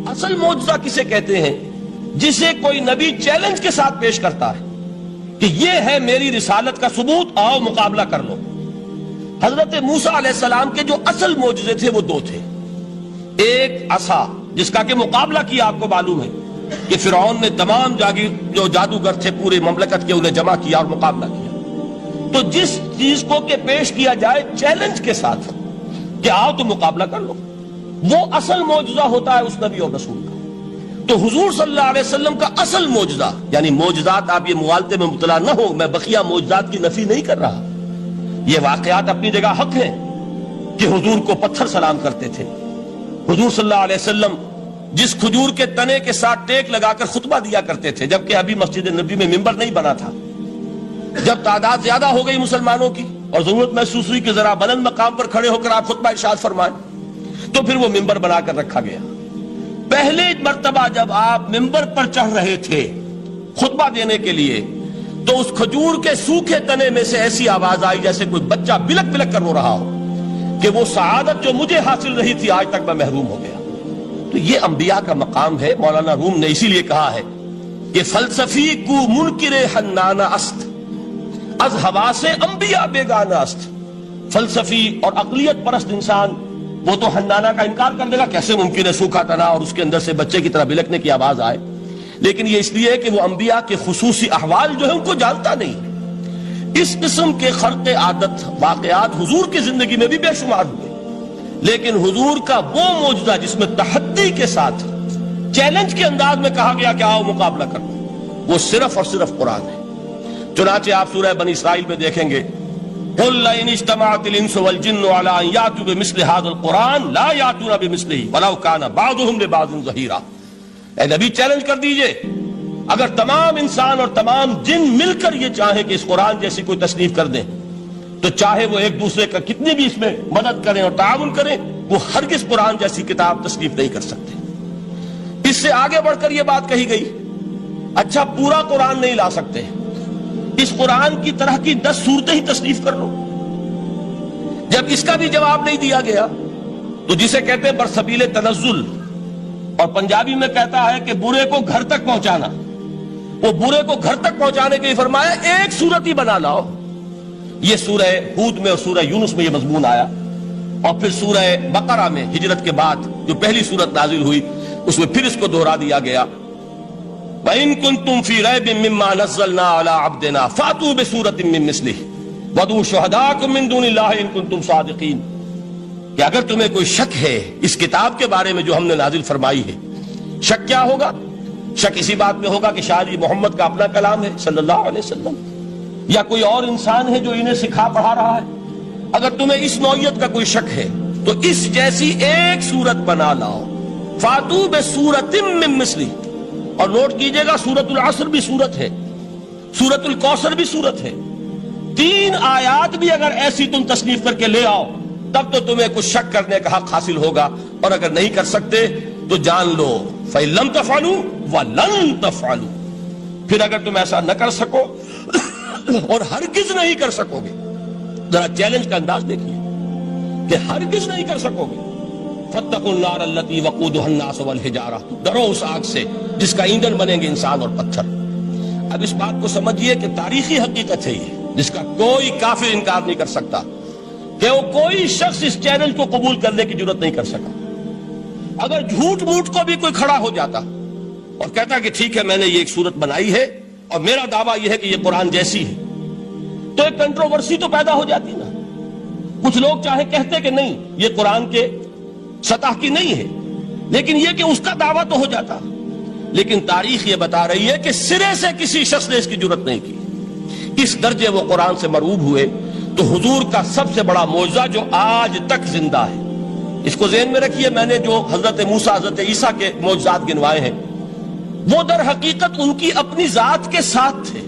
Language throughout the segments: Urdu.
اصل معجزہ کسے کہتے ہیں؟ جسے کوئی نبی چیلنج کے ساتھ پیش کرتا ہے کہ یہ ہے میری رسالت کا ثبوت، آؤ مقابلہ کر لو۔ حضرت موسیٰ علیہ السلام کے جو اصل معجزے تھے وہ دو تھے۔ ایک عصا، جس کا کہ مقابلہ کیا، آپ کو معلوم ہے کہ فرعون نے تمام جو جادوگر تھے پورے مملکت کے انہیں جمع کیا اور مقابلہ کیا۔ تو جس چیز کو کہ پیش کیا جائے چیلنج کے ساتھ کہ آؤ تو مقابلہ کر لو، وہ اصل معجزہ ہوتا ہے اس نبی اور رسول کا۔ تو حضور صلی اللہ علیہ وسلم کا اصل معجزہ، یعنی معجزات، آپ یہ موالتے میں مبتلا نہ ہو، میں بقیہ معجزات کی نفی نہیں کر رہا، یہ واقعات اپنی جگہ حق ہیں کہ حضور کو پتھر سلام کرتے تھے۔ حضور صلی اللہ علیہ وسلم جس کھجور کے تنے کے ساتھ ٹیک لگا کر خطبہ دیا کرتے تھے، جبکہ ابھی مسجد نبی میں ممبر نہیں بنا تھا، جب تعداد زیادہ ہو گئی مسلمانوں کی اور ضرورت محسوس ہوئی کہ ذرا بلند مقام پر کھڑے ہو کر آپ خطبہ ارشاد فرمائیں، تو پھر وہ ممبر بنا کر رکھا گیا۔ پہلے مرتبہ جب آپ ممبر پر چڑھ رہے تھے خطبہ دینے کے لیے، تو اس کھجور کے سوکھے تنے میں سے ایسی آواز آئی جیسے کوئی بچہ بلک بلک کر رو رہا ہو کہ وہ سعادت جو مجھے حاصل رہی تھی آج تک میں محروم ہو گیا۔ تو یہ انبیاء کا مقام ہے۔ مولانا روم نے اسی لیے کہا ہے کہ فلسفی کو منکر حنانہ است، از حواس انبیاء بیگانہ است۔ فلسفی اور عقلیت پرست انسان وہ تو حنانہ کا انکار کر دے گا، کیسے ممکن ہے سوکھا تنا اور اس کے اندر سے بچے کی طرح بلکنے کی آواز آئے، لیکن یہ اس لیے کہ وہ انبیاء کے خصوصی احوال جو ہے ان کو جانتا نہیں۔ اس قسم کے خرق عادت واقعات حضور کی زندگی میں بھی بے شمار ہوئے، لیکن حضور کا وہ معجزہ جس میں تحدی کے ساتھ چیلنج کے انداز میں کہا گیا کہ آؤ مقابلہ کرو، وہ صرف اور صرف قرآن ہے۔ چنانچہ آپ سورہ بنی اسرائیل میں دیکھیں گے، قُلْ لَئِنِ اجْتَمَعَتِ الْإِنسُ وَالْجِنُّ عَلَىٰ أَن يَأْتُوا بِمِثْلِ هَٰذَا الْقُرْآنِ لَا يَأْتُونَ بِمِثْلِهِ وَلَوْ كَانَ بَعْضُهُمْ لِبَعْضٍ ظَهِيرًا۔ اے نبی چیلنج کر دیجئے، اگر تمام انسان اور تمام جن مل کر یہ چاہیں کہ اس قرآن جیسی کوئی تصنیف کر دیں، تو چاہے وہ ایک دوسرے کا کتنی بھی اس میں مدد کریں اور تعاون کریں، وہ ہرگز قرآن جیسی کتاب تصنیف نہیں کر سکتے۔ اس سے آگے بڑھ کر یہ بات کہی گئی، اچھا پورا قرآن نہیں لا سکتے، اس قرآن کی طرح کی 10 صورتیں ہی تصنیف کر لو۔ جب اس کا بھی جواب نہیں دیا گیا تو جسے کہتے ہیں برسبیل تنزل، اور پنجابی میں کہتا ہے کہ برے کو گھر تک پہنچانا، وہ برے کو گھر تک پہنچانے کے لیے فرمایا ایک صورت ہی بنا لاؤ۔ یہ سورہ ہود میں اور سورہ یونس میں یہ مضمون آیا، اور پھر سورہ بقرہ میں ہجرت کے بعد جو پہلی صورت نازل ہوئی اس میں پھر اس کو دہرا دیا گیا، وَإِن كُنتُمْ فِي رَيْبٍ مِّمَّا نَزَّلْنَا عَلَىٰ عَبْدِنَا فَأْتُوا بِسُورَةٍ مِّن مِّثْلِهِ وَادْعُوا شُهَدَاءَكُم مِّن دُونِ اللَّهِ إِن كُنتُمْ صَادِقِينَ۔ کہ اگر تمہیں کوئی شک ہے اس کتاب کے بارے میں جو ہم نے نازل فرمائی ہے، شک کیا ہوگا؟ شک اسی بات میں ہوگا کہ شاید یہ محمد کا اپنا کلام ہے صلی اللہ علیہ وسلم، یا کوئی اور انسان ہے جو انہیں سکھا پڑھا رہا ہے۔ اگر تمہیں اس نوعیت کا کوئی شک ہے تو اس جیسی ایک صورت بنا لاؤ، فَأْتُوا بِسُورَةٍ مِّن مِّثْلِهِ۔ اور نوٹ کیجئے گا سورۃ العصر بھی صورت ہے، سورۃ الکوثر بھی صورت ہے، 3 آیات بھی اگر ایسی تم تصنیف کر کے لے آؤ تب تو تمہیں کچھ شک کرنے کا حق حاصل ہوگا، اور اگر نہیں کر سکتے تو جان لو فَإِن لَمْ تَفْعَلُوا وَلَن تَفْعَلُوا۔ پھر اگر تم ایسا نہ کر سکو اور ہرگز نہیں کر سکو گے، ذرا چیلنج کا انداز دیکھیے کہ ہرگز نہیں کر سکو گے، فَاتَّقُوا النَّارَ الَّتِي وَقُودُهَا النَّاسُ وَالْحِجَارَةُ، ڈرو اس آگ سے جس کا ایندھن بنیں گے انسان اور پتھر۔ اب اس بات کو سمجھیے کہ تاریخی حقیقت ہے یہ، جس کا کوئی کافر انکار نہیں کر سکتا، کہ وہ کوئی شخص اس چیلنج کو قبول کرنے کی جرات نہیں کر سکا۔ اگر جھوٹ موٹ کو بھی کوئی کھڑا ہو جاتا اور کہتا کہ ٹھیک ہے میں نے یہ ایک صورت بنائی ہے اور میرا دعویٰ یہ ہے کہ یہ قرآن جیسی ہے، تو ایک کنٹروورسی تو پیدا ہو جاتی نا۔ کچھ لوگ چاہے کہتے کہ نہیں یہ قرآن کے سطح کی نہیں ہے، لیکن یہ کہ اس کا دعویٰ تو ہو جاتا۔ لیکن تاریخ یہ بتا رہی ہے کہ سرے سے کسی شخص نے اس کی جرات نہیں کی، اس درجے وہ قرآن سے مرعوب ہوئے۔ تو حضور کا سب سے بڑا معجزہ جو آج تک زندہ ہے، اس کو ذہن میں رکھیے، میں نے جو حضرت موسیٰ حضرت عیسیٰ کے معجزات گنوائے ہیں وہ در حقیقت ان کی اپنی ذات کے ساتھ تھے۔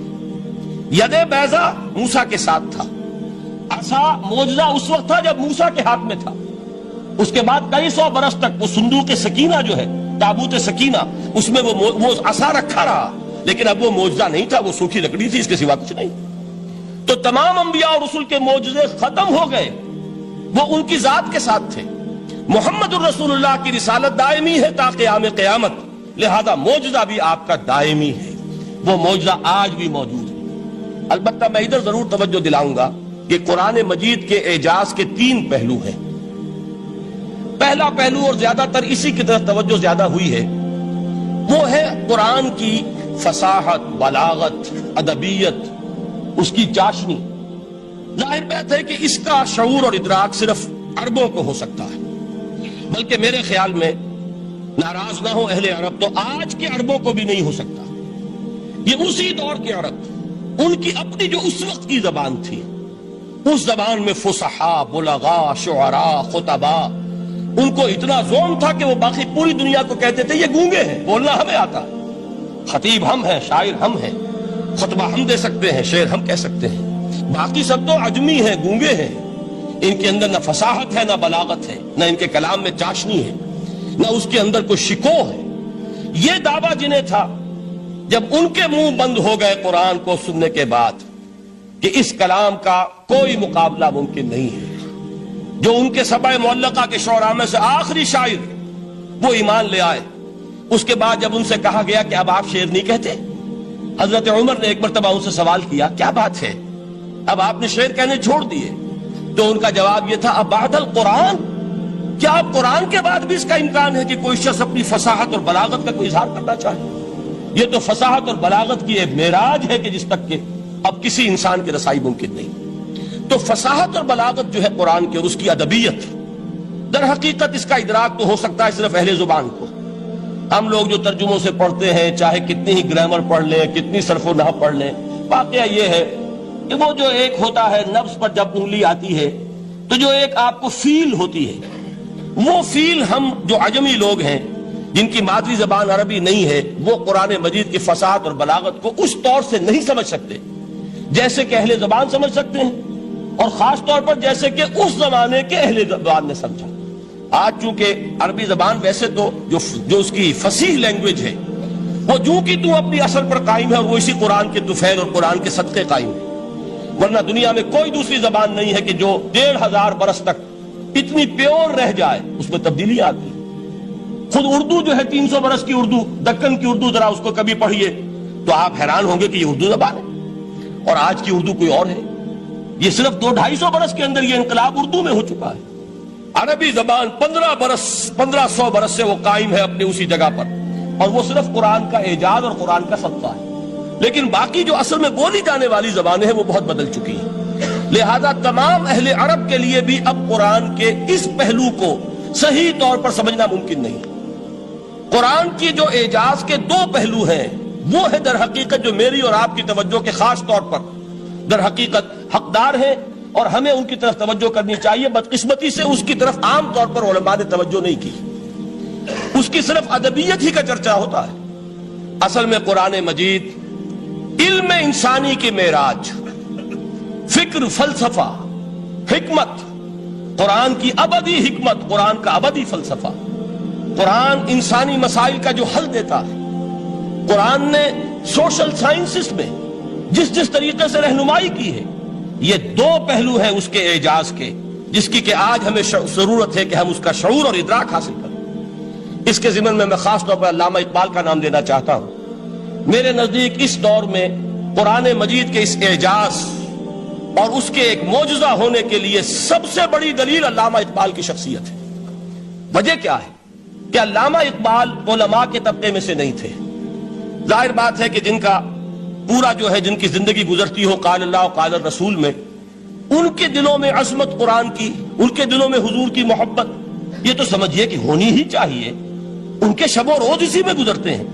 ید بیضا موسیٰ کے ساتھ تھا، عصا معجزہ اس وقت تھا جب موسیٰ کے ہاتھ میں تھا، اس کے بعد کئی 100 برس تک وہ صندوق سکینہ جو ہے، تابوت سکینہ، اس میں وہ عصا رکھا رہا، لیکن اب وہ معجزہ نہیں تھا، وہ سوکھی لکڑی تھی، اس کے سوا کچھ نہیں۔ تو تمام انبیاء اور رسول کے معجزے ختم ہو گئے، وہ ان کی ذات کے ساتھ تھے۔ محمد الرسول اللہ کی رسالت دائمی ہے تا قیام قیامت، لہذا معجزہ بھی آپ کا دائمی ہے، وہ معجزہ آج بھی موجود ہے۔ البتہ میں ادھر ضرور توجہ دلاؤں گا کہ قرآن مجید کے اعجاز کے 3 پہلو ہیں۔ پہلا پہلو، اور زیادہ تر اسی کی طرف توجہ زیادہ ہوئی ہے، وہ ہے قرآن کی فصاحت، بلاغت، ادبیت، اس کی چاشنی۔ ظاہر بات ہے کہ اس کا شعور اور ادراک صرف عربوں کو ہو سکتا ہے، بلکہ میرے خیال میں ناراض نہ ہو اہل عرب تو آج کے عربوں کو بھی نہیں ہو سکتا۔ یہ اسی دور کے عرب، ان کی اپنی جو اس وقت کی زبان تھی، اس زبان میں فصحاء، بلغاء، شعراء، خطباء، ان کو اتنا ذوق تھا کہ وہ باقی پوری دنیا کو کہتے تھے یہ گونگے ہیں، بولنا ہمیں آتا ہے، خطیب ہم ہیں، شاعر ہم ہیں، خطبہ ہم دے سکتے ہیں، شعر ہم کہہ سکتے ہیں، باقی سب تو عجمی ہیں، گونگے ہیں، ان کے اندر نہ فصاحت ہے، نہ بلاغت ہے، نہ ان کے کلام میں چاشنی ہے، نہ اس کے اندر کوئی شکو ہے۔ یہ دعویٰ جنہیں تھا، جب ان کے منہ بند ہو گئے قرآن کو سننے کے بعد کہ اس کلام کا کوئی مقابلہ ممکن نہیں ہے، جو ان کے سبع معلقہ کے شعراء میں سے آخری شاعر وہ ایمان لے آئے، اس کے بعد جب ان سے کہا گیا کہ اب آپ شعر نہیں کہتے، حضرت عمر نے ایک مرتبہ ان سے سوال کیا کیا بات ہے، اب آپ نے شعر کہنے چھوڑ دیے؟ تو ان کا جواب یہ تھا اب بعد القرآن، کیا اب قرآن کے بعد بھی اس کا امکان ہے کہ کوئی شخص اپنی فصاحت اور بلاغت کا کوئی اظہار کرنا چاہے؟ یہ تو فصاحت اور بلاغت کی ایک معراج ہے کہ جس تک کہ اب کسی انسان کی رسائی ممکن نہیں۔ تو فصاحت اور بلاغت جو ہے قرآن کے، اور اس کی ادبیت، در حقیقت اس کا ادراک تو ہو سکتا ہے صرف اہل زبان کو۔ ہم لوگ جو ترجموں سے پڑھتے ہیں، چاہے کتنی ہی گرامر پڑھ لیں، کتنی صرف و نحو پڑھ لیں، واقعہ یہ ہے کہ وہ جو ایک ہوتا ہے نفس پر جب انگلی آتی ہے تو جو ایک آپ کو فیل ہوتی ہے، وہ فیل ہم جو عجمی لوگ ہیں جن کی مادری زبان عربی نہیں ہے، وہ قرآن مجید کی فصاحت اور بلاغت کو اس طور سے نہیں سمجھ سکتے جیسے کہ اہل زبان سمجھ سکتے ہیں، اور خاص طور پر جیسے کہ اس زمانے کے اہل زبان نے سمجھا۔ آج چونکہ عربی زبان ویسے تو جو اس کی فصیح لینگویج ہے وہ جو کی تو اپنی اصل پر قائم ہے، اور وہ اسی قرآن کے طفیل اور قرآن کے صدقے قائم ہے، ورنہ دنیا میں کوئی دوسری زبان نہیں ہے کہ جو 1500 برس تک اتنی پیور رہ جائے، اس میں تبدیلی آتی ہے۔ خود اردو جو ہے 300 برس کی اردو، دکن کی اردو، ذرا اس کو کبھی پڑھیے تو آپ حیران ہوں گے کہ یہ اردو زبان ہے اور آج کی اردو کوئی اور ہے۔ یہ صرف 200-250 برس کے اندر یہ انقلاب اردو میں ہو چکا ہے۔ عربی زبان 1500 برس سے وہ قائم ہے اپنے اسی جگہ پر، اور وہ صرف قرآن کا اعجاز اور قرآن کا صدقہ ہے، لیکن باقی جو اصل میں بولی جانے والی زبانیں ہیں وہ بہت بدل چکی ہیں۔ لہذا تمام اہل عرب کے لیے بھی اب قرآن کے اس پہلو کو صحیح طور پر سمجھنا ممکن نہیں۔ قرآن کی جو اعجاز کے 2 پہلو ہیں، وہ ہے در حقیقت جو میری اور آپ کی توجہ کے خاص طور پر در حقیقت حقدار ہیں، اور ہمیں ان کی طرف توجہ کرنی چاہیے۔ بدقسمتی سے اس کی طرف عام طور پر علماء نے توجہ نہیں کی، اس کی صرف ادبیت ہی کا چرچا ہوتا ہے۔ اصل میں قرآن مجید علم انسانی کی معراج، فکر، فلسفہ، حکمت، قرآن کی ابدی حکمت، قرآن کا ابدی فلسفہ، قرآن انسانی مسائل کا جو حل دیتا ہے، قرآن نے سوشل سائنسز میں جس طریقے سے رہنمائی کی ہے، یہ 2 پہلو ہیں اس کے اعجاز کے، جس کی کہ آج ہمیں ضرورت ہے کہ ہم اس کا شعور اور ادراک حاصل کریں۔ اس کے ضمن میں خاص طور پر علامہ اقبال کا نام لینا چاہتا ہوں۔ میرے نزدیک اس دور میں قرآن مجید کے اس اعجاز اور اس کے ایک معجزہ ہونے کے لیے سب سے بڑی دلیل علامہ اقبال کی شخصیت ہے۔ وجہ کیا ہے کہ علامہ اقبال علماء کے طبقے میں سے نہیں تھے۔ ظاہر بات ہے کہ جن کا پورا جو ہے، جن کی زندگی گزرتی ہو قال اللہ قال الرسول میں، ان کے دلوں میں عظمت قرآن کی، ان کے دلوں میں حضور کی محبت، یہ تو سمجھیے کہ ہونی ہی چاہیے، ان کے شب و روز اسی میں گزرتے ہیں۔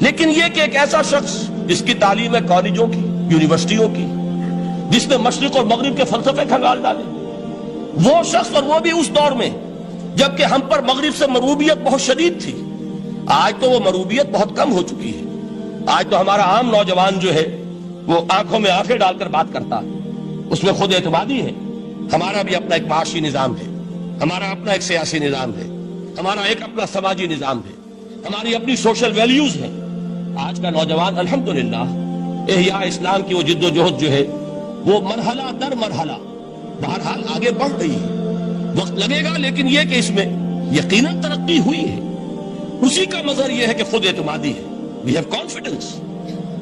لیکن یہ کہ ایک ایسا شخص جس کی تعلیم ہے کالجوں کی، یونیورسٹیوں کی، جس نے مشرق اور مغرب کے فلسفے کھنگال ڈالے، وہ شخص، اور وہ بھی اس دور میں جبکہ ہم پر مغرب سے مروبیت بہت شدید تھی۔ آج تو وہ مروبیت بہت کم ہو چکی ہے۔ آج تو ہمارا عام نوجوان جو ہے وہ آنکھوں میں آنکھیں ڈال کر بات کرتا ہے، اس میں خود اعتمادی ہے۔ ہمارا بھی اپنا ایک معاشی نظام ہے، ہمارا اپنا ایک سیاسی نظام ہے، ہمارا ایک اپنا سماجی نظام ہے، ہماری اپنی سوشل ویلیوز ہیں۔ آج کا نوجوان الحمدللہ احیاء اسلام کی وہ جد و جہد جو ہے وہ مرحلہ در مرحلہ بہرحال آگے بڑھ رہی ہے، وقت لگے گا، لیکن یہ کہ اس میں یقیناً ترقی ہوئی ہے۔ اسی کا مظہر یہ ہے کہ خود اعتمادی ہے، we have confidence۔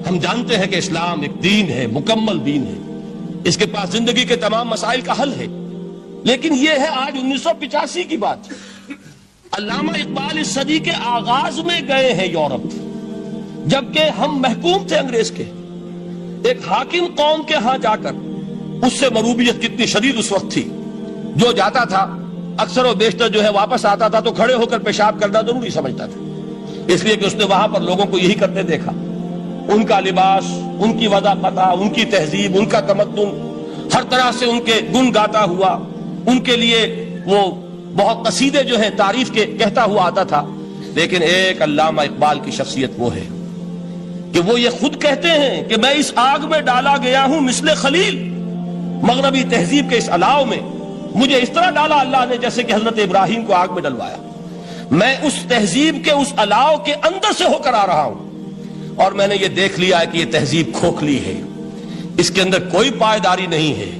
ہم جانتے ہیں کہ اسلام ایک دین ہے، مکمل دین ہے، اس کے پاس زندگی کے تمام مسائل کا حل ہے۔ لیکن یہ ہے آج 1985 کی بات۔ علامہ اقبال اس صدی کے آغاز میں گئے ہیں یورپ، جبکہ ہم محکوم تھے انگریز کے۔ ایک حاکم قوم کے ہاں جا کر، اس سے مروبیت کتنی شدید اس وقت تھی، جو جاتا تھا اکثر و بیشتر جو ہے واپس آتا تھا تو کھڑے ہو کر پیشاب کرنا ضروری سمجھتا تھا، اس لیے کہ اس نے وہاں پر لوگوں کو یہی کرتے دیکھا۔ ان کا لباس، ان کی وضاحت، ان کی تہذیب، ان کا تمدن، ہر طرح سے ان کے گن گاتا ہوا، ان کے لیے وہ بہت قصیدے جو ہے تعریف کے کہتا ہوا آتا تھا۔ لیکن ایک علامہ اقبال کی شخصیت وہ ہے کہ وہ یہ خود کہتے ہیں کہ میں اس آگ میں ڈالا گیا ہوں مثل خلیل، مغربی تہذیب کے اس الاؤ میں مجھے اس طرح ڈالا اللہ نے جیسے کہ حضرت ابراہیم کو آگ میں ڈلوایا۔ میں اس تہذیب کے اس الاؤ کے اندر سے ہو کر آ رہا ہوں، اور میں نے یہ دیکھ لیا ہے کہ یہ تہذیب کھوکھلی ہے، اس کے اندر کوئی پائیداری نہیں ہے،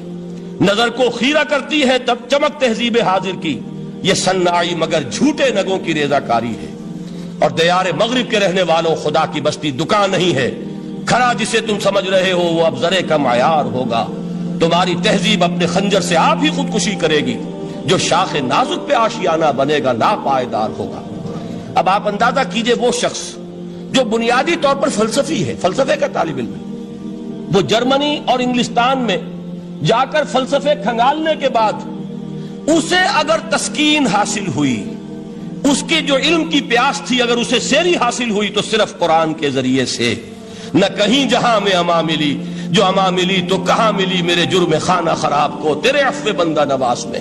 نظر کو خیرہ کرتی ہے تب چمک تہذیب حاضر کی، یہ سنائی مگر جھوٹے نگوں کی ریزہ کاری ہے۔ اور دیار مغرب کے رہنے والوں، خدا کی بستی دکان نہیں ہے، کھڑا جسے تم سمجھ رہے ہو وہ اب زرے کا معیار ہوگا۔ تمہاری تہذیب اپنے خنجر سے آپ ہی خودکشی کرے گی، جو شاخ نازک پہ آشیانہ بنے گا ناپائیدار ہوگا۔ اب آپ اندازہ کیجئے وہ شخص جو بنیادی طور پر فلسفی ہے، فلسفے کا طالب علم ہے، وہ جرمنی اور انگلستان میں جا کر فلسفے کھنگالنے کے بعد اسے اگر تسکین حاصل ہوئی، اس کی جو علم کی پیاس تھی اگر اسے سیری حاصل ہوئی تو صرف قرآن کے ذریعے سے۔ نہ کہیں جہاں میں اما ملی، جو اما ملی تو کہاں ملی میرے جرم خانہ خراب کو تیرے عفو بندہ نواز میں۔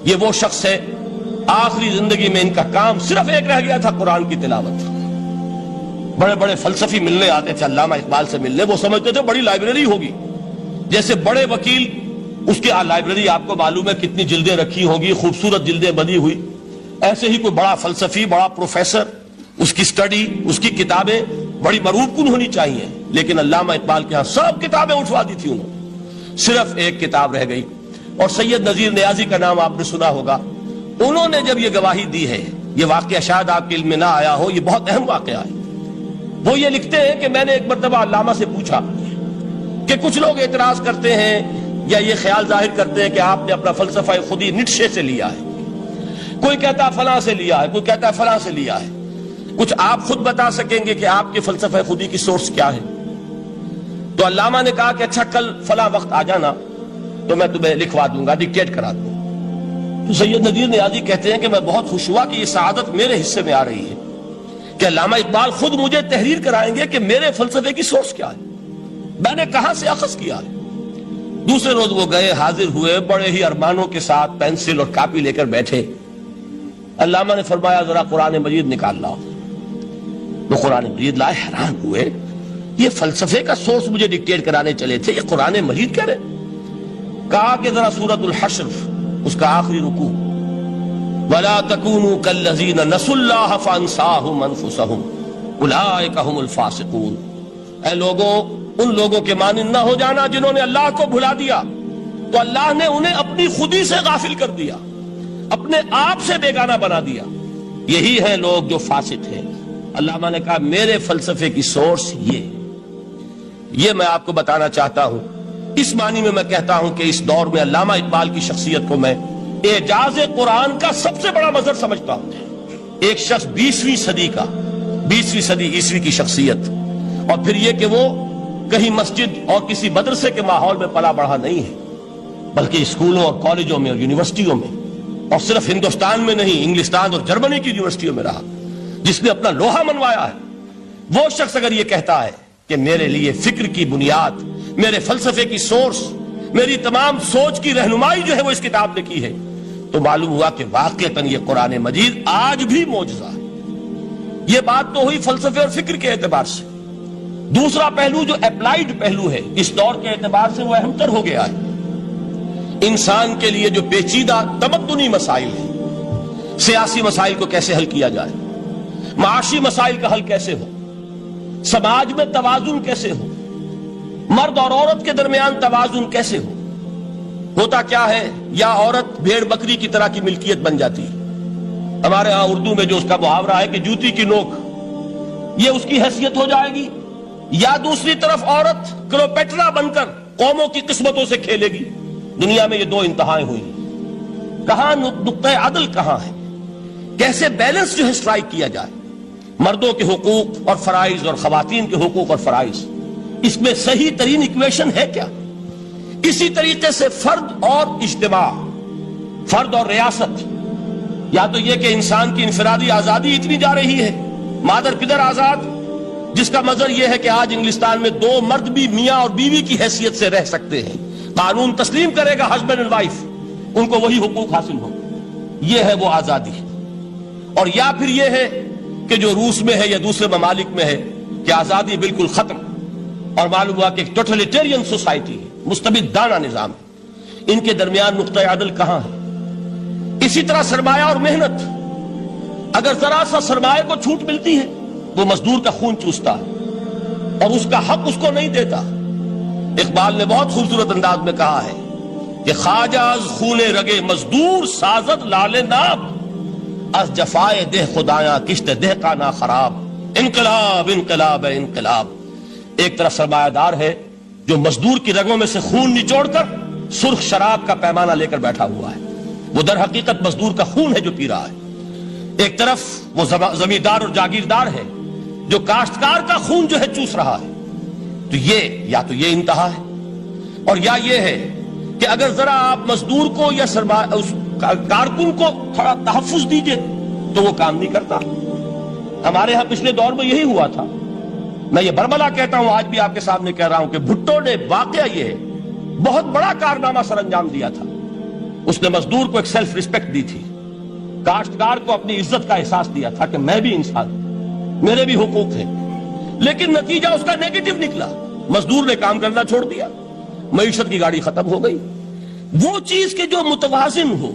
یہ وہ شخص ہے، آخری زندگی میں ان کا کام صرف ایک رہ گیا تھا، قرآن کی تلاوت۔ بڑے بڑے فلسفی ملنے آتے تھے علامہ اقبال سے ملنے، وہ سمجھتے تھے بڑی لائبریری ہوگی، جیسے بڑے وکیل اس کے لائبریری آپ کو معلوم ہے کتنی جلدیں رکھی ہوگی، خوبصورت جلدیں بنی ہوئی، ایسے ہی کوئی بڑا فلسفی، بڑا پروفیسر، اس کی سٹڈی، اس کی کتابیں بڑی مروب کن ہونی چاہیے۔ لیکن علامہ اقبال کے ہاں سب کتابیں اٹھوا دی تھی انہوں نے، صرف ایک کتاب رہ گئی، اور سید نذیر نیازی کا نام آپ نے سنا ہوگا۔ انہوں نے جب یہ گواہی دی ہے، یہ واقعہ شاید آپ کے علم میں نہ آیا ہو، یہ بہت اہم واقعہ ہے۔ وہ یہ لکھتے ہیں کہ میں نے ایک مرتبہ علامہ سے پوچھا کہ کچھ لوگ اعتراض کرتے ہیں یا یہ خیال ظاہر کرتے ہیں کہ آپ نے اپنا فلسفہ خودی نیٹشے سے لیا ہے، کوئی کہتا ہے فلاں سے لیا ہے، کوئی کہتا ہے فلاں سے لیا ہے، کچھ آپ خود بتا سکیں گے کہ آپ کے فلسفہ خودی کی سورس کیا ہے؟ تو علامہ نے کہا کہ اچھا کل فلاں وقت آ جانا تو میں تمہیں لکھوا دوں گا، ڈکٹیٹ کرا دوں گا۔ تو سید نذیر نیازی کہتے ہیں کہ میں بہت خوش ہوا کہ یہ سعادت میرے حصے میں آ رہی ہے کہ علامہ اقبال خود مجھے تحریر کرائیں گے کہ میرے فلسفے کی سورس کیا ہے، میں نے کہاں سے اخذ کیا ہے۔ دوسرے روز وہ گئے، حاضر ہوئے، بڑے ہی ارمانوں کے ساتھ پینسل اور کاپی لے کر بیٹھے۔ علامہ نے فرمایا ذرا قرآن مجید نکال لاؤ۔ وہ قرآن مجید لائے، حیران ہوئے، یہ فلسفے کا سورس مجھے ڈکٹیٹ کرانے چلے تھے، یہ قرآن مجید کہہ رہے؟ کہا کہ ذرا سورۃ الحشر اس کا آخری رکوع، وَلَا تَكُونُوا كَالَّذِينَ نَسُوا اللَّهَ فَأَنسَاهُمْ أَنفُسَهُمْ أُولَٰئِكَ هُمُ الْفَاسِقُونَ۔ اے لوگوں، ان لوگوں کے مانند نہ ہو جانا جنہوں نے اللہ کو بھلا دیا، تو اللہ نے انہیں اپنی خودی سے غافل کر دیا، اپنے آپ سے بیگانہ بنا دیا، یہی ہیں لوگ جو فاسق ہیں۔ علامہ نے کہا میرے فلسفے کی سورس یہ میں آپ کو بتانا چاہتا ہوں۔ اس معنی میں کہتا ہوں کہ اس دور میں علامہ اقبال کی شخصیت کو میں اعجاز قرآن کا سب سے بڑا مظہر سمجھتا ہوں۔ ایک شخص 20ویں صدی عیسوی کی شخصیت، اور پھر یہ کہ وہ کہیں مسجد اور کسی مدرسے کے ماحول میں پلا بڑھا نہیں ہے، بلکہ اسکولوں اور کالجوں میں اور یونیورسٹیوں میں، اور صرف ہندوستان میں نہیں، انگلستان اور جرمنی کی یونیورسٹیوں میں رہا، جس نے اپنا لوہا منوایا ہے۔ وہ شخص اگر یہ کہتا ہے کہ میرے لیے فکر کی بنیاد، میرے فلسفے کی سورس، میری تمام سوچ کی رہنمائی جو ہے وہ اس کتاب نے کی ہے، تو معلوم ہوا کہ واقعتاً یہ قرآن مجید آج بھی معجزہ ہے۔ یہ بات تو ہوئی فلسفے اور فکر کے اعتبار سے۔ دوسرا پہلو جو اپلائیڈ پہلو ہے اس دور کے اعتبار سے وہ اہم تر ہو گیا ہے۔ انسان کے لیے جو پیچیدہ تمدنی مسائل ہیں، سیاسی مسائل کو کیسے حل کیا جائے، معاشی مسائل کا حل کیسے ہو، سماج میں توازن کیسے ہو، مرد اور عورت کے درمیان توازن کیسے ہو، ہوتا کیا ہے، یا عورت بھیڑ بکری کی طرح کی ملکیت بن جاتی ہے. ہمارے ہاں اردو میں جو اس کا محاورہ ہے کہ جوتی کی نوک، یہ اس کی حیثیت ہو جائے گی. یا دوسری طرف عورت کلوپیٹرا بن کر قوموں کی قسمتوں سے کھیلے گی. دنیا میں یہ دو انتہائیں ہوئی. کہاں نقطہ عدل کہاں ہے؟ کیسے بیلنس جو ہے اسٹرائک کیا جائے، مردوں کے حقوق اور فرائض اور خواتین کے حقوق اور فرائض، اس میں صحیح ترین ایکویشن ہے کیا؟ اسی طریقے سے فرد اور اجتماع، فرد اور ریاست، یا تو یہ کہ انسان کی انفرادی آزادی اتنی جا رہی ہے، مادر پدر آزاد، جس کا مظہر یہ ہے کہ آج انگلستان میں دو مرد بھی میاں اور بیوی کی حیثیت سے رہ سکتے ہیں. قانون تسلیم کرے گا ہسبینڈ اینڈ وائف، ان کو وہی حقوق حاصل ہوں. یہ ہے وہ آزادی. اور یا پھر یہ ہے کہ جو روس میں ہے یا دوسرے ممالک میں ہے کہ آزادی بالکل ختم، اور معلوم ہوا کہ ٹوٹلیٹیرین سوسائٹی ہے، مستبدانہ نظام ہے. ان کے درمیان نقطہ عدل کہاں ہے؟ اسی طرح سرمایہ اور محنت، اگر ذرا سا سرمایہ کو چھوٹ ملتی ہے وہ مزدور کا خون چوستا ہے اور اس کا حق اس کو نہیں دیتا. اقبال نے بہت خوبصورت انداز میں کہا ہے کہ خواجہ از خون رگے مزدور سازد لال ناب، از جفائے دہ خدایاں کشت دہ کا نا خراب. انقلاب انقلاب انقلاب. ایک طرف سرمایہ دار ہے جو مزدور کی رگوں میں سے خون نچوڑ کر سرخ شراب کا پیمانہ لے کر بیٹھا ہوا ہے، وہ در حقیقت مزدور کا خون ہے جو پی رہا ہے. ایک طرف وہ زمیندار اور جاگیردار ہے جو کاشتکار کا خون جو ہے چوس رہا ہے. تو یہ یا تو یہ انتہا ہے، اور یا یہ ہے کہ اگر ذرا آپ مزدور کو یا اس کارکن کو تھوڑا تحفظ دیجئے تو وہ کام نہیں کرتا. ہمارے ہاں پچھلے دور میں یہی ہوا تھا. میں یہ برملا کہتا ہوں، آج بھی آپ کے سامنے کہہ رہا ہوں کہ بھٹو نے واقعہ یہ بہت بڑا کارنامہ سر انجام دیا تھا. اس نے مزدور کو ایک سیلف ریسپیکٹ دی تھی، کاشتکار کو اپنی عزت کا احساس دیا تھا کہ میں بھی انسان ہوں، میرے بھی حقوق ہیں. لیکن نتیجہ اس کا نیگیٹو نکلا. مزدور نے کام کرنا چھوڑ دیا، معیشت کی گاڑی ختم ہو گئی. وہ چیز کہ جو متوازن ہو،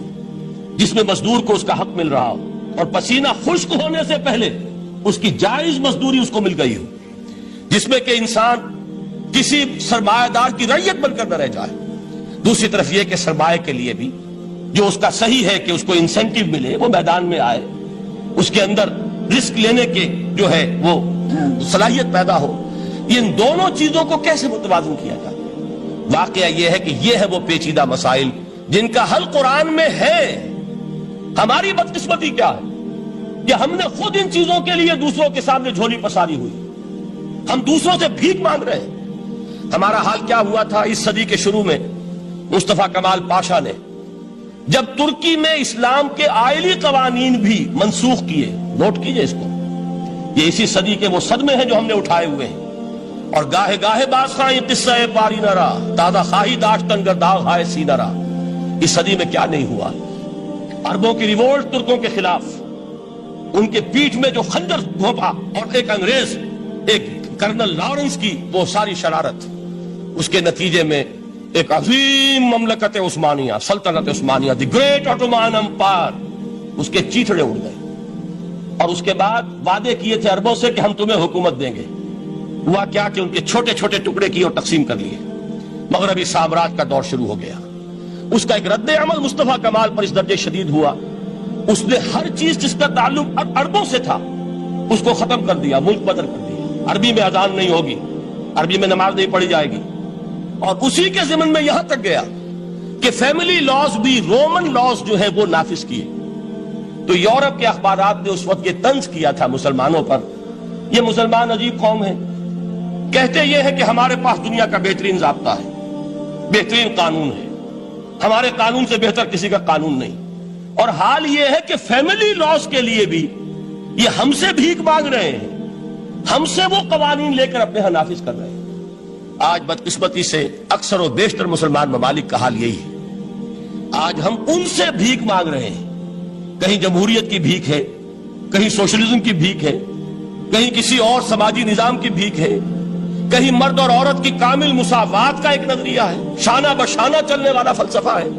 جس میں مزدور کو اس کا حق مل رہا ہو اور پسینہ خشک ہونے سے پہلے اس کی جائز مزدوری اس کو مل گئی ہو، جس میں کہ انسان کسی سرمایہ دار کی رعیت بن کر نہ رہ جائے. دوسری طرف یہ کہ سرمایہ کے لیے بھی جو اس کا صحیح ہے کہ اس کو انسینٹیو ملے، وہ میدان میں آئے، اس کے اندر رسک لینے کے جو ہے وہ صلاحیت پیدا ہو. ان دونوں چیزوں کو کیسے متوازن کیا جائے؟ واقعہ یہ ہے کہ یہ ہے وہ پیچیدہ مسائل جن کا حل قرآن میں ہے. ہماری بدقسمتی کیا ہے کہ ہم نے خود ان چیزوں کے لیے دوسروں کے سامنے جھولی پساری ہوئی، ہم دوسروں سے بھیک مانگ رہے ہیں. ہمارا حال کیا ہوا تھا اس صدی کے شروع میں؟ مصطفیٰ کمال پاشا نے جب ترکی میں اسلام کے آئلی قوانین بھی منسوخ کیے، نوٹ کیجئے اس کو، یہ اسی صدی کے وہ صدمے ہیں جو ہم نے اٹھائے ہوئے ہیں. اور گاہے گاہے باز خواہی قصہ پاری نہ رہا، تازہ خواہی داشتن گر داغ ہائے سی نہ رہا. اس صدی میں کیا نہیں ہوا؟ عربوں کی ریوولٹ ترکوں کے خلاف، ان کے پیٹھ میں جو خنجر گھونپا، اور ایک انگریز، ایک کرنل لارنس کی وہ ساری شرارت، اس کے نتیجے میں ایک عظیم مملکت عثمانیہ، سلطنت عثمانیہ، دی گریٹ آٹومان امپائر، اس کے چیتڑے اڑ گئے. اور اس کے بعد وعدے کیے تھے عربوں سے کہ ہم تمہیں حکومت دیں گے. ہوا کیا کہ ان کے چھوٹے چھوٹے ٹکڑے کیے اور تقسیم کر لیے. مغربی سامراج کا دور شروع ہو گیا. اس کا ایک رد عمل مصطفیٰ کمال پر اس درجے شدید ہوا، اس نے ہر چیز جس کا تعلق عربوں سے تھا اس کو ختم کر دیا، ملک بدل کر دیا. عربی میں اذان نہیں ہوگی، عربی میں نماز نہیں پڑھی جائے گی. اور اسی کے ضمن میں یہاں تک گیا کہ فیملی لاز بھی رومن لاز جو ہے وہ نافذ کیے. تو یورپ کے اخبارات نے اس وقت یہ طنز کیا تھا مسلمانوں پر، یہ مسلمان عجیب قوم ہے، کہتے یہ ہے کہ ہمارے پاس دنیا کا بہترین ضابطہ ہے، بہترین قانون ہے، ہمارے قانون سے بہتر کسی کا قانون نہیں. اور حال یہ ہے کہ فیملی لاز کے لیے بھی یہ ہم سے بھیک مانگ رہے ہیں، ہم سے وہ قوانین لے کر اپنے ہاں نافذ کر رہے ہیں. آج بدقسمتی سے اکثر و بیشتر مسلمان ممالک کا حال یہی ہے. آج ہم ان سے بھیک مانگ رہے ہیں. کہیں جمہوریت کی بھیک ہے، کہیں سوشلزم کی بھیک ہے، کہیں کسی اور سماجی نظام کی بھیک ہے، کہیں مرد اور عورت کی کامل مساوات کا ایک نظریہ ہے، شانہ بشانہ چلنے والا فلسفہ ہے،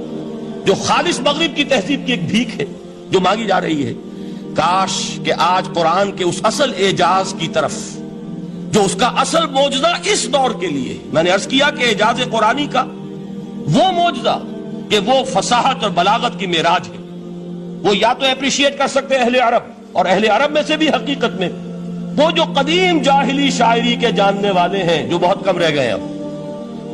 جو خالص مغرب کی تہذیب کی ایک بھیک ہے جو مانگی جا رہی ہے. کاش کہ آج قرآن کے اس اصل اعجاز کی طرف، جو اس کا اصل معجزہ اس دور کے لیے، میں نے عرض کیا کہ اعجاز قرآنی کا وہ معجزہ کہ وہ فصاحت اور بلاغت کی معراج ہے. وہ یا تو اپریشیٹ کر سکتے اہل عرب، اور اہل عرب میں سے بھی حقیقت میں وہ جو قدیم جاہلی شاعری کے جاننے والے ہیں جو بہت کم رہ گئے اب،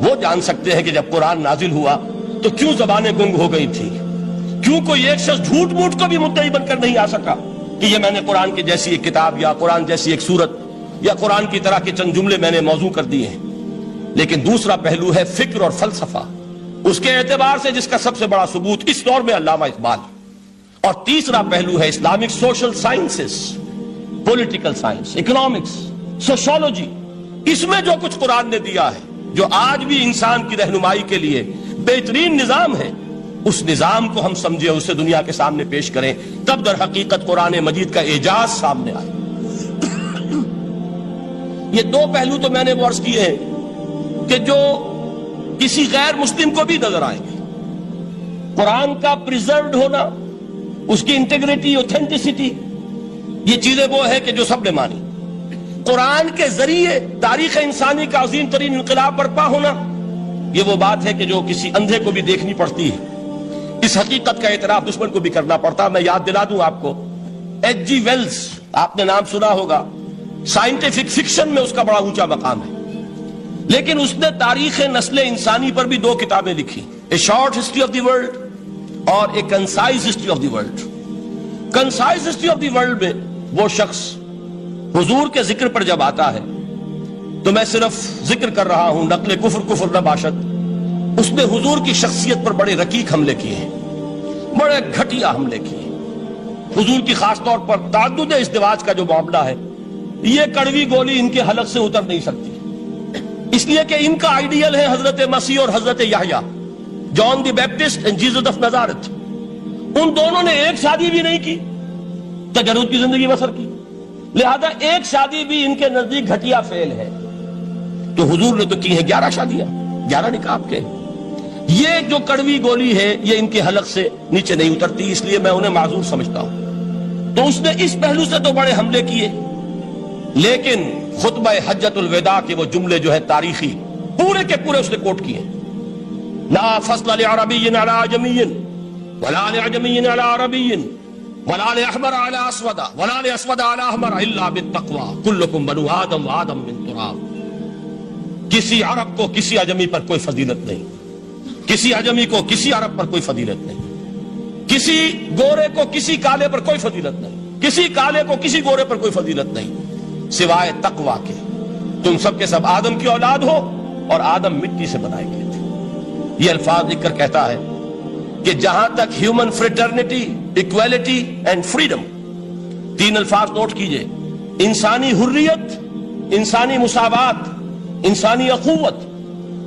وہ جان سکتے ہیں کہ جب قرآن نازل ہوا تو کیوں زبانیں گنگ ہو گئی تھی، کیوں کوئی ایک شخص جھوٹ موٹ کو بھی مدعی بن کر نہیں آ سکا کہ یہ میں نے قرآن کی جیسی ایک کتاب یا قرآن جیسی ایک سورت یا قرآن کی طرح کے چند جملے میں نے موضوع کر دیے ہیں. لیکن دوسرا پہلو ہے فکر اور فلسفہ، اس کے اعتبار سے جس کا سب سے بڑا ثبوت اس دور میں علامہ اقبال. اور تیسرا پہلو ہے Islamic social sciences, political science, economics, sociology. اس میں جو کچھ قرآن نے دیا ہے، جو آج بھی انسان کی رہنمائی کے لیے بہترین نظام ہے، اس نظام کو ہم سمجھے، اسے دنیا کے سامنے پیش کریں، تب در حقیقت قرآن مجید کا اعجاز سامنے آئے. یہ دو پہلو تو میں نے وہ عرض کیے ہیں کہ جو کسی غیر مسلم کو بھی نظر آئیں گے. قرآن کا پریزروڈ ہونا، اس کی انٹیگریٹی، اوتھینٹسٹی، یہ چیزیں وہ ہے کہ جو سب نے مانی. قرآن کے ذریعے تاریخ انسانی کا عظیم ترین انقلاب برپا ہونا، یہ وہ بات ہے کہ جو کسی اندھے کو بھی دیکھنی پڑتی ہے. اس حقیقت کا اعتراف دشمن کو بھی کرنا پڑتا. میں یاد دلا دوں آپ کو، ایچ جی ویلز، آپ نے نام سنا ہوگا، سائنٹیفک فکشن میں اس کا بڑا اونچا مقام ہے، لیکن اس نے تاریخ نسل انسانی پر بھی دو کتابیں لکھی، a short history of the world اور a concise history of the world. Concise history of the world میں وہ شخص حضور کے ذکر پر جب آتا ہے تو میں صرف ذکر کر رہا ہوں، نقل کفر نہ باشد، اس نے حضور کی شخصیت پر بڑے رقیق حملے کیے ہیں، بڑے گھٹیا حملے کیے. حضور کی خاص طور پر تعدد ازدواج کا جو معاملہ ہے، یہ کڑوی گولی ان کے حلق سے اتر نہیں سکتی، اس لیے کہ ان کا آئیڈیل ہے حضرت مسیح اور حضرت یحییٰ، جان دی بیپٹسٹ اینڈ جیسس آف نازارت. ان دونوں نے ایک شادی بھی نہیں کی، تجرد کی زندگی بسر کی، لہذا ایک شادی بھی ان کے نزدیک گھٹیا فعل ہے. تو حضور نے تو کی ہیں 11 شادیاں، 11 نکاح کے. یہ جو کڑوی گولی ہے یہ ان کے حلق سے نیچے نہیں اترتی، اس لیے میں انہیں معذور سمجھتا ہوں. تو اس نے اس پہلو سے تو بڑے حملے کیے، لیکن خطبہ حجۃ الوداع کے وہ جملے جو ہے تاریخی، پورے کے پورے اس نے کوٹ کیے. لا فضل لعربی علی عجمی ولا لعجمی علی عربی ولا لأحمر علی اسود ولا لأسود علی احمر الا بالتقوی کلکم بنو آدم وآدم من تراب. کسی عرب کو کسی عجمی پر کوئی فضیلت نہیں، کسی عجمی کو کسی عرب پر کوئی فضیلت نہیں، کسی گورے کو کسی کالے پر کوئی فضیلت نہیں، کسی کالے کو کسی گورے پر کوئی فضیلت نہیں سوائے تقوی کے. تم سب کے سب آدم کی اولاد ہو اور آدم مٹی سے بنائے گئے تھے. یہ الفاظ لکھ کر کہتا ہے کہ جہاں تک human fraternity, equality and freedom, 3 الفاظ نوٹ کیجئے، انسانی حریت، انسانی مساوات، انسانی اخوت،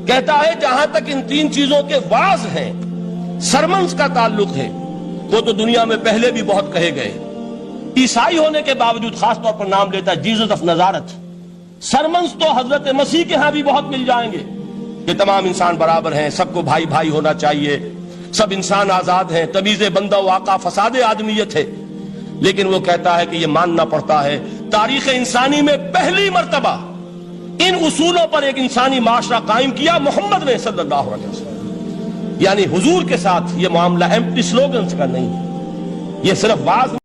کہتا ہے جہاں تک ان 3 چیزوں کے واز ہیں، سرمنز کا تعلق ہے، وہ تو دنیا میں پہلے بھی بہت کہے گئے. عیسائی ہونے کے باوجود خاص طور پر نام لیتا ہے جیسس آف نازارت. سرمنز تو حضرت مسیح کے ہاں بھی بہت مل جائیں گے کہ تمام انسان برابر ہیں، سب کو بھائی بھائی ہونا چاہیے، سب انسان آزاد ہیں، تمیز بندہ و آقا فساد آدمیت ہے. لیکن وہ کہتا ہے کہ یہ ماننا پڑتا ہے تاریخ انسانی میں پہلی مرتبہ ان اصولوں پر ایک انسانی معاشرہ قائم کیا محمد نے صلی اللہ علیہ وسلم. یعنی حضور کے ساتھ یہ معاملہ ایمپٹی سلوگنز کا نہیں ہے، یہ صرف واز